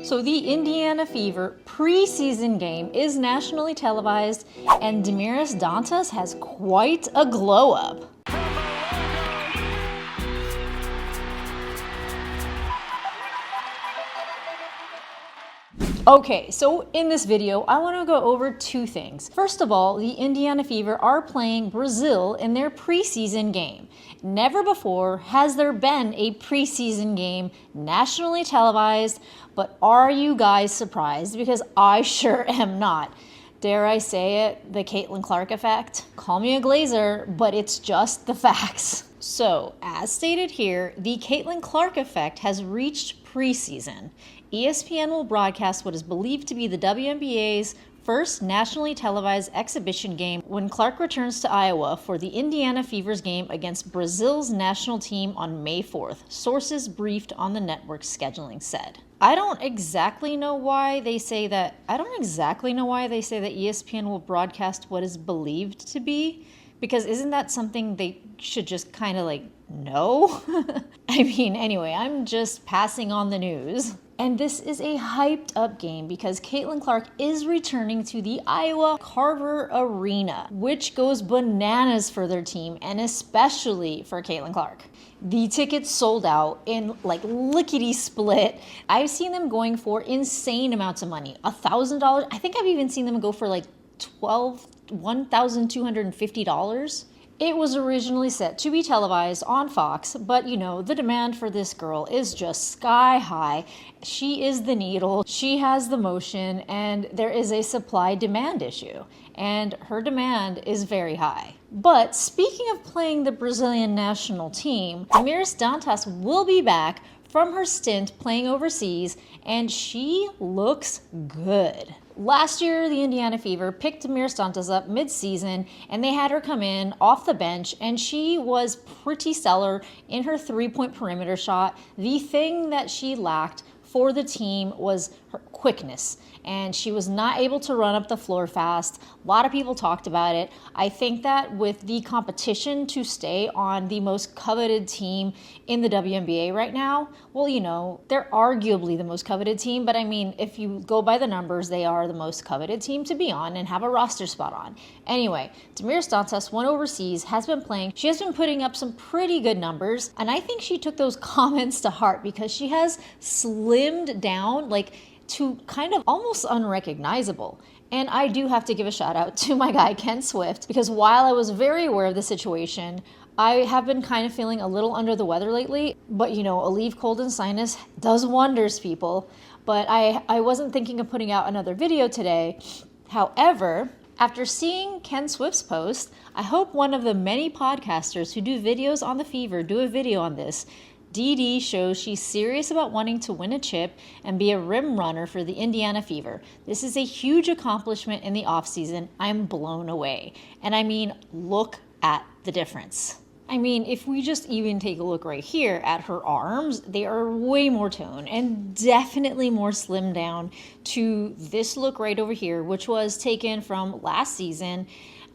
So the Indiana Fever preseason game is nationally televised, and Damiras Dantas has quite a glow up. Okay, so in this video, I want to go over two things. First of all, the Indiana Fever are playing Brazil in their preseason game. Never before has there been a preseason game nationally televised, but are you guys surprised? Because I sure am not. Dare I say it, the Caitlin Clark effect? Call me a glazer, but it's just the facts. So, as stated here, the Caitlin Clark effect has reached preseason. ESPN will broadcast what is believed to be the WNBA's first nationally televised exhibition game when Clark returns to Iowa for the Indiana Fever's game against Brazil's national team on May 4th, sources briefed on the network's scheduling said. I don't exactly know why they say that ESPN will broadcast what is believed to be, because isn't that something they should just kind of know? I mean, anyway, I'm just passing on the news. And this is a hyped up game because Caitlin Clark is returning to the Iowa Carver Arena, which goes bananas for their team and especially for Caitlin Clark. The tickets sold out in lickety split. I've seen them going for insane amounts of money. $1,000. I think I've even seen them go for $1,250. It was originally set to be televised on Fox, but the demand for this girl is just sky high. She is the needle, she has the motion, and there is a supply-demand issue, and her demand is very high. But speaking of playing the Brazilian national team, Damiras Dantas will be back from her stint playing overseas, and she looks good. Last year, the Indiana Fever picked Damiras Dantas up mid-season, and they had her come in off the bench, and she was pretty stellar in her three-point perimeter shot. The thing that she lacked for the team was her quickness, and she was not able to run up the floor fast. A lot of people talked about it. I think that with the competition to stay on the most coveted team in the WNBA right now, well, they're arguably the most coveted team, but I mean, if you go by the numbers, they are the most coveted team to be on and have a roster spot on. Anyway, Damiras Dantas went overseas, has been playing. She has been putting up some pretty good numbers, and I think she took those comments to heart because she has slimmed down to kind of almost unrecognizable. And I do have to give a shout out to my guy, Ken Swift, because while I was very aware of the situation, I have been kind of feeling a little under the weather lately, but a leave cold and sinus does wonders, people. But I wasn't thinking of putting out another video today. However, after seeing Ken Swift's post, I hope one of the many podcasters who do videos on the Fever do a video on this. DD shows she's serious about wanting to win a chip and be a rim runner for the Indiana Fever. This is a huge accomplishment in the offseason. I'm blown away. And I mean, look at the difference. I mean, if we just even take a look right here at her arms, they are way more toned and definitely more slimmed down to this look right over here, which was taken from last season.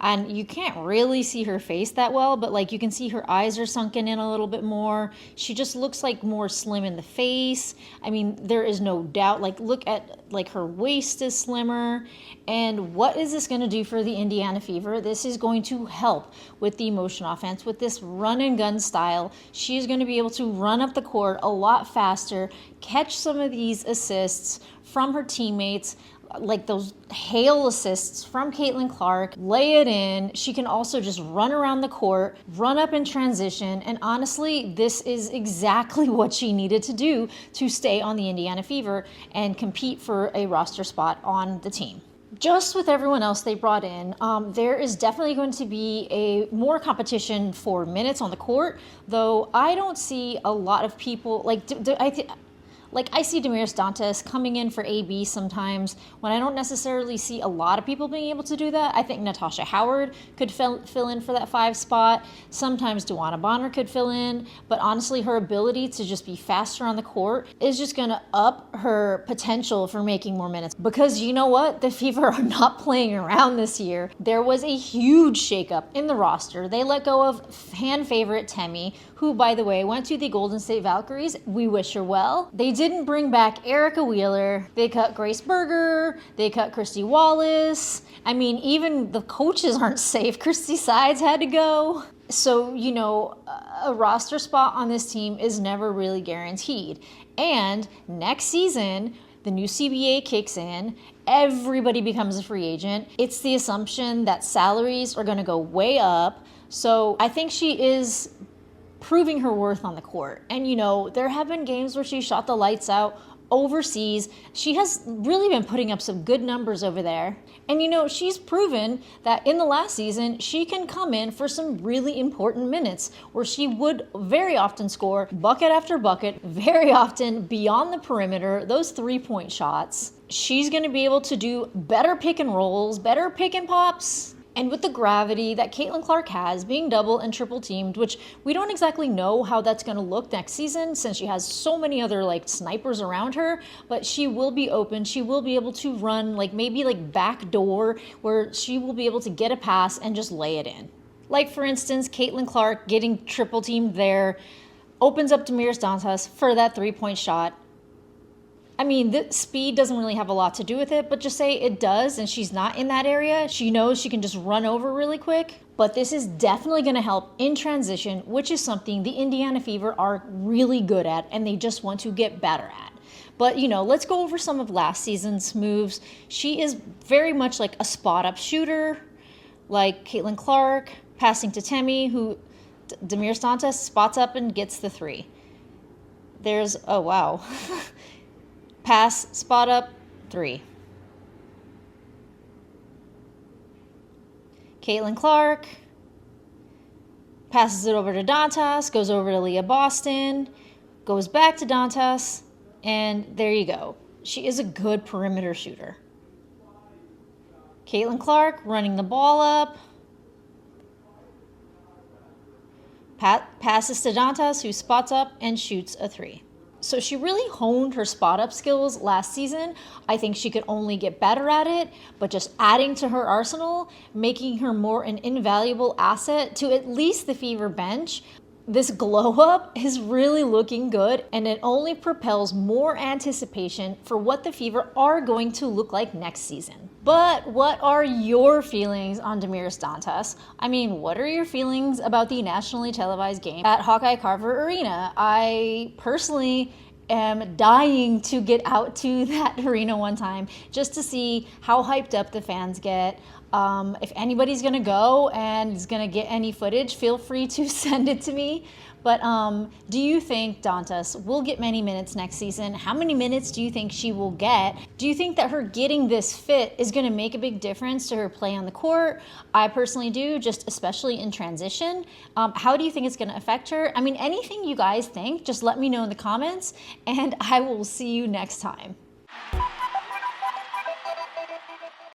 And you can't really see her face that well, but you can see her eyes are sunken in a little bit more. She just looks more slim in the face. I mean, there is no doubt. Look at her waist is slimmer. And what is this going to do for the Indiana Fever? This is going to help with the motion offense, with this run and gun style. She is going to be able to run up the court a lot faster, catch some of these assists from her teammates, those hail assists from Caitlin Clark, lay it in. She can also just run around the court, run up in transition, and honestly, this is exactly what she needed to do to stay on the Indiana Fever and compete for a roster spot on the team. Just with everyone else they brought in, there is definitely going to be a more competition for minutes on the court, though I don't see a lot of people, I see Damiras Dantas coming in for AB sometimes when I don't necessarily see a lot of people being able to do that. I think Natasha Howard could fill in for that 5 spot. Sometimes Dewana Bonner could fill in. But honestly, her ability to just be faster on the court is just going to up her potential for making more minutes. Because you know what? The Fever are not playing around this year. There was a huge shakeup in the roster. They let go of fan favorite Temi, who, by the way, went to the Golden State Valkyries. We wish her well. They did didn't bring back Erica Wheeler. They cut Grace Berger. They cut Christy Wallace. I mean, even the coaches aren't safe. Christy Sides had to go. So, you know, a roster spot on this team is never really guaranteed. And next season, the new CBA kicks in. Everybody becomes a free agent. It's the assumption that salaries are going to go way up. So I think she is proving her worth on the court. And, you know, there have been games where she shot the lights out overseas. She has really been putting up some good numbers over there. And, you know, she's proven that in the last season, she can come in for some really important minutes where she would very often score bucket after bucket, very often beyond the perimeter, those 3-point shots. She's going to be able to do better pick and rolls, better pick and pops. And with the gravity that Caitlin Clark has, being double and triple teamed, which we don't exactly know how that's going to look next season since she has so many other like snipers around her, but she will be open. She will be able to run like maybe like back door where she will be able to get a pass and just lay it in. Like for instance, Caitlin Clark getting triple teamed there opens up Damiras Dantas for that 3-point shot. I mean, the speed doesn't really have a lot to do with it, but just say it does and she's not in that area. She knows she can just run over really quick. But this is definitely going to help in transition, which is something the Indiana Fever are really good at and they just want to get better at. But, you know, let's go over some of last season's moves. She is very much like a spot-up shooter, like Caitlin Clark, passing to Temi, who Damiras Dantas spots up and gets the 3. There's, oh, wow. Pass, spot up, 3. Caitlin Clark passes it over to Dantas, goes over to Leah Boston, goes back to Dantas, and there you go. She is a good perimeter shooter. Caitlin Clark running the ball up. Passes to Dantas, who spots up and shoots a 3. So she really honed her spot-up skills last season. I think she could only get better at it, but just adding to her arsenal, making her more an invaluable asset to at least the Fever bench. This glow-up is really looking good, and it only propels more anticipation for what the Fever are going to look like next season. But what are your feelings on Damiras Dantas? I mean, what are your feelings about the nationally televised game at Hawkeye Carver Arena? I personally am dying to get out to that arena one time just to see how hyped up the fans get. If anybody's gonna go and is gonna get any footage, feel free to send it to me. But do you think Dantas will get many minutes next season? How many minutes do you think she will get? Do you think that her getting this fit is gonna make a big difference to her play on the court? I personally do, just especially in transition. How do you think it's gonna affect her? I mean, anything you guys think, just let me know in the comments, and I will see you next time.